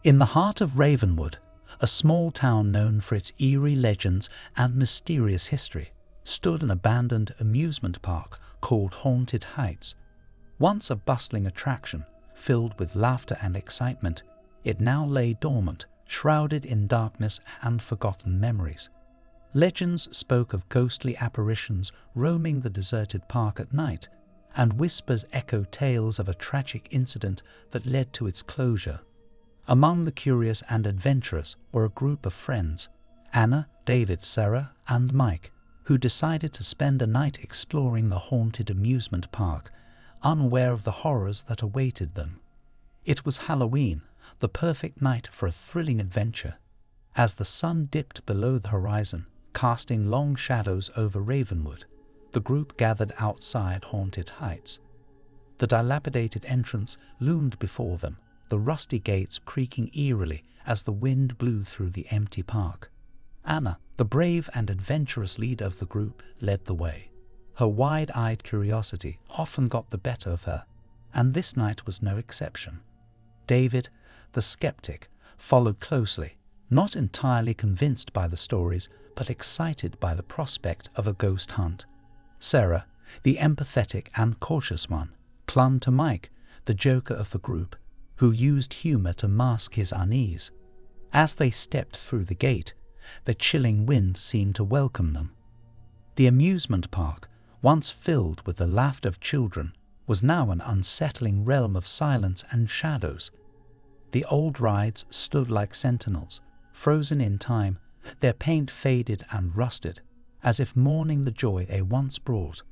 In the heart of Ravenwood, a small town known for its eerie legends and mysterious history, stood an abandoned amusement park called Haunted Heights. Once a bustling attraction, filled with laughter and excitement, it now lay dormant, shrouded in darkness and forgotten memories. Legends spoke of ghostly apparitions roaming the deserted park at night, and whispers echoed tales of a tragic incident that led to its closure. Among the curious and adventurous were a group of friends, Anna, David, Sarah, and Mike, who decided to spend a night exploring the haunted amusement park, unaware of the horrors that awaited them. It was Halloween, the perfect night for a thrilling adventure. As the sun dipped below the horizon, casting long shadows over Ravenwood, the group gathered outside Haunted Heights. The dilapidated entrance loomed before them, the rusty gates creaking eerily as the wind blew through the empty park. Anna, the brave and adventurous leader of the group, led the way. Her wide-eyed curiosity often got the better of her, and this night was no exception. David, the skeptic, followed closely, not entirely convinced by the stories, but excited by the prospect of a ghost hunt. Sarah, the empathetic and cautious one, clung to Mike, the joker of the group, who used humor to mask his unease. As they stepped through the gate, the chilling wind seemed to welcome them. The amusement park, once filled with the laughter of children, was now an unsettling realm of silence and shadows. The old rides stood like sentinels, frozen in time, their paint faded and rusted, as if mourning the joy they once brought.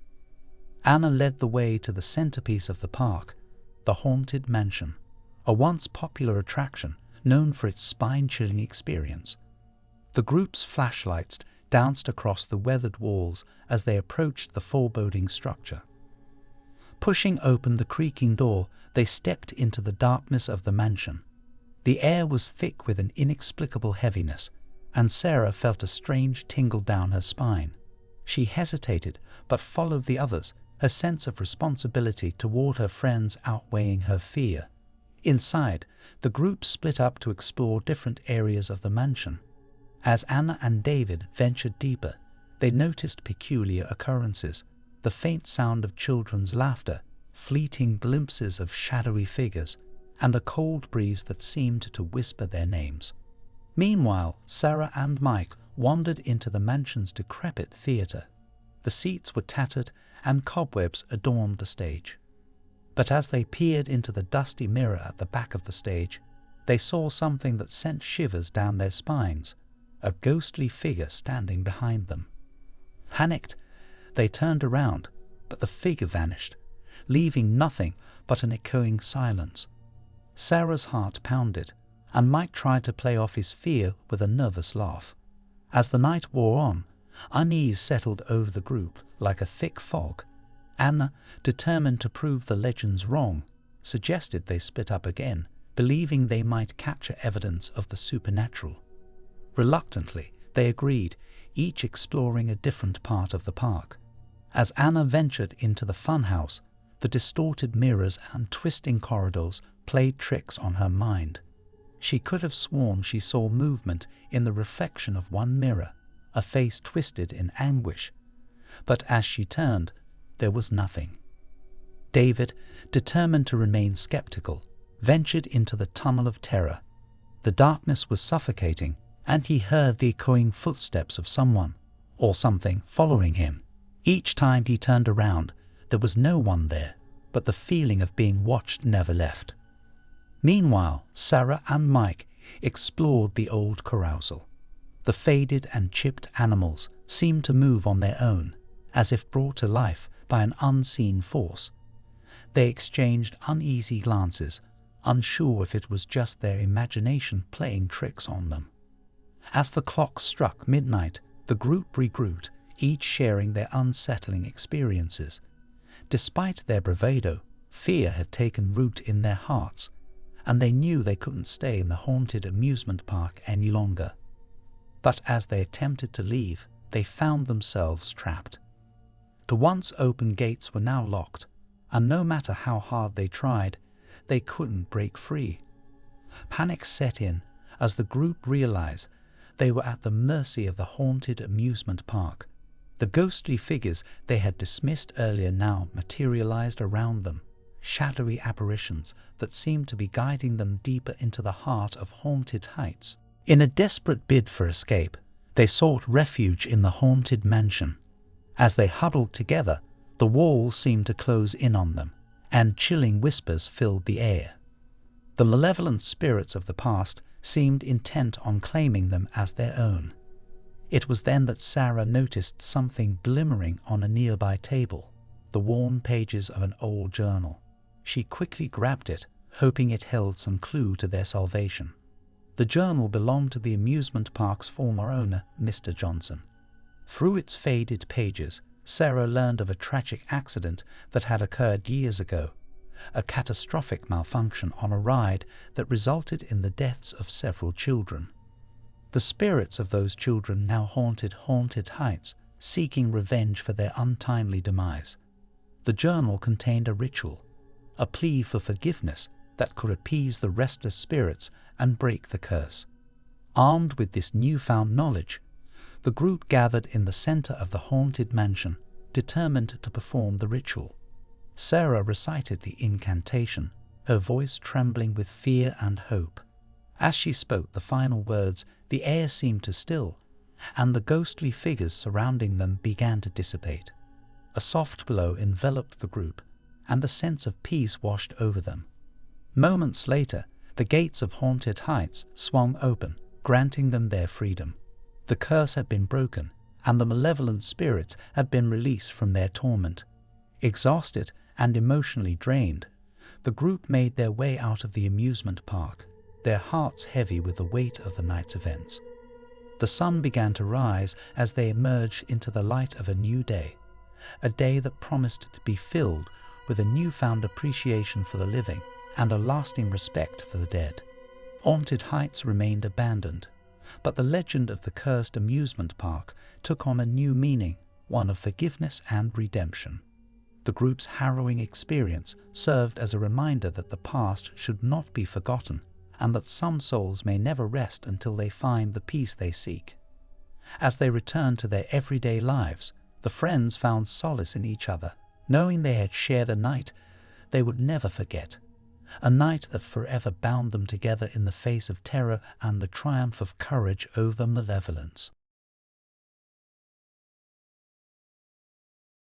Anna led the way to the centerpiece of the park, the Haunted Mansion, a once popular attraction known for its spine-chilling experience. The group's flashlights danced across the weathered walls as they approached the foreboding structure. Pushing open the creaking door, they stepped into the darkness of the mansion. The air was thick with an inexplicable heaviness, and Sarah felt a strange tingle down her spine. She hesitated, but followed the others, her sense of responsibility toward her friends outweighing her fear. Inside, the group split up to explore different areas of the mansion. As Anna and David ventured deeper, they noticed peculiar occurrences, the faint sound of children's laughter, fleeting glimpses of shadowy figures, and a cold breeze that seemed to whisper their names. Meanwhile, Sarah and Mike wandered into the mansion's decrepit theater. The seats were tattered and cobwebs adorned the stage. But as they peered into the dusty mirror at the back of the stage, they saw something that sent shivers down their spines, a ghostly figure standing behind them. Panicked, they turned around, but the figure vanished, leaving nothing but an echoing silence. Sarah's heart pounded, and Mike tried to play off his fear with a nervous laugh. As the night wore on, unease settled over the group like a thick fog. Anna, determined to prove the legends wrong, suggested they split up again, believing they might capture evidence of the supernatural. Reluctantly, they agreed, each exploring a different part of the park. As Anna ventured into the funhouse, the distorted mirrors and twisting corridors played tricks on her mind. She could have sworn she saw movement in the reflection of one mirror, a face twisted in anguish. But as she turned, there was nothing. David, determined to remain skeptical, ventured into the tunnel of terror. The darkness was suffocating, and he heard the echoing footsteps of someone, or something, following him. Each time he turned around, there was no one there, but the feeling of being watched never left. Meanwhile, Sarah and Mike explored the old carousel. The faded and chipped animals seemed to move on their own, as if brought to life by an unseen force. They exchanged uneasy glances, unsure if it was just their imagination playing tricks on them. As the clock struck midnight, the group regrouped, each sharing their unsettling experiences. Despite their bravado, fear had taken root in their hearts, and they knew they couldn't stay in the haunted amusement park any longer. But as they attempted to leave, they found themselves trapped. The once open gates were now locked, and no matter how hard they tried, they couldn't break free. Panic set in as the group realized they were at the mercy of the haunted amusement park. The ghostly figures they had dismissed earlier now materialized around them, shadowy apparitions that seemed to be guiding them deeper into the heart of Haunted Heights. In a desperate bid for escape, they sought refuge in the haunted mansion. As they huddled together, the walls seemed to close in on them, and chilling whispers filled the air. The malevolent spirits of the past seemed intent on claiming them as their own. It was then that Sarah noticed something glimmering on a nearby table, the worn pages of an old journal. She quickly grabbed it, hoping it held some clue to their salvation. The journal belonged to the amusement park's former owner, Mr. Johnson. Through its faded pages, Sarah learned of a tragic accident that had occurred years ago, a catastrophic malfunction on a ride that resulted in the deaths of several children. The spirits of those children now haunted Haunted Heights, seeking revenge for their untimely demise. The journal contained a ritual, a plea for forgiveness that could appease the restless spirits and break the curse. Armed with this newfound knowledge, the group gathered in the center of the haunted mansion, determined to perform the ritual. Sarah recited the incantation, her voice trembling with fear and hope. As she spoke the final words, the air seemed to still, and the ghostly figures surrounding them began to dissipate. A soft glow enveloped the group, and a sense of peace washed over them. Moments later, the gates of Haunted Heights swung open, granting them their freedom. The curse had been broken, and the malevolent spirits had been released from their torment. Exhausted and emotionally drained, the group made their way out of the amusement park, their hearts heavy with the weight of the night's events. The sun began to rise as they emerged into the light of a new day, a day that promised to be filled with a newfound appreciation for the living and a lasting respect for the dead. Haunted Heights remained abandoned, but the legend of the cursed amusement park took on a new meaning, one of forgiveness and redemption. The group's harrowing experience served as a reminder that the past should not be forgotten, and that some souls may never rest until they find the peace they seek. As they returned to their everyday lives, the friends found solace in each other, knowing they had shared a night they would never forget, a night that forever bound them together in the face of terror and the triumph of courage over malevolence.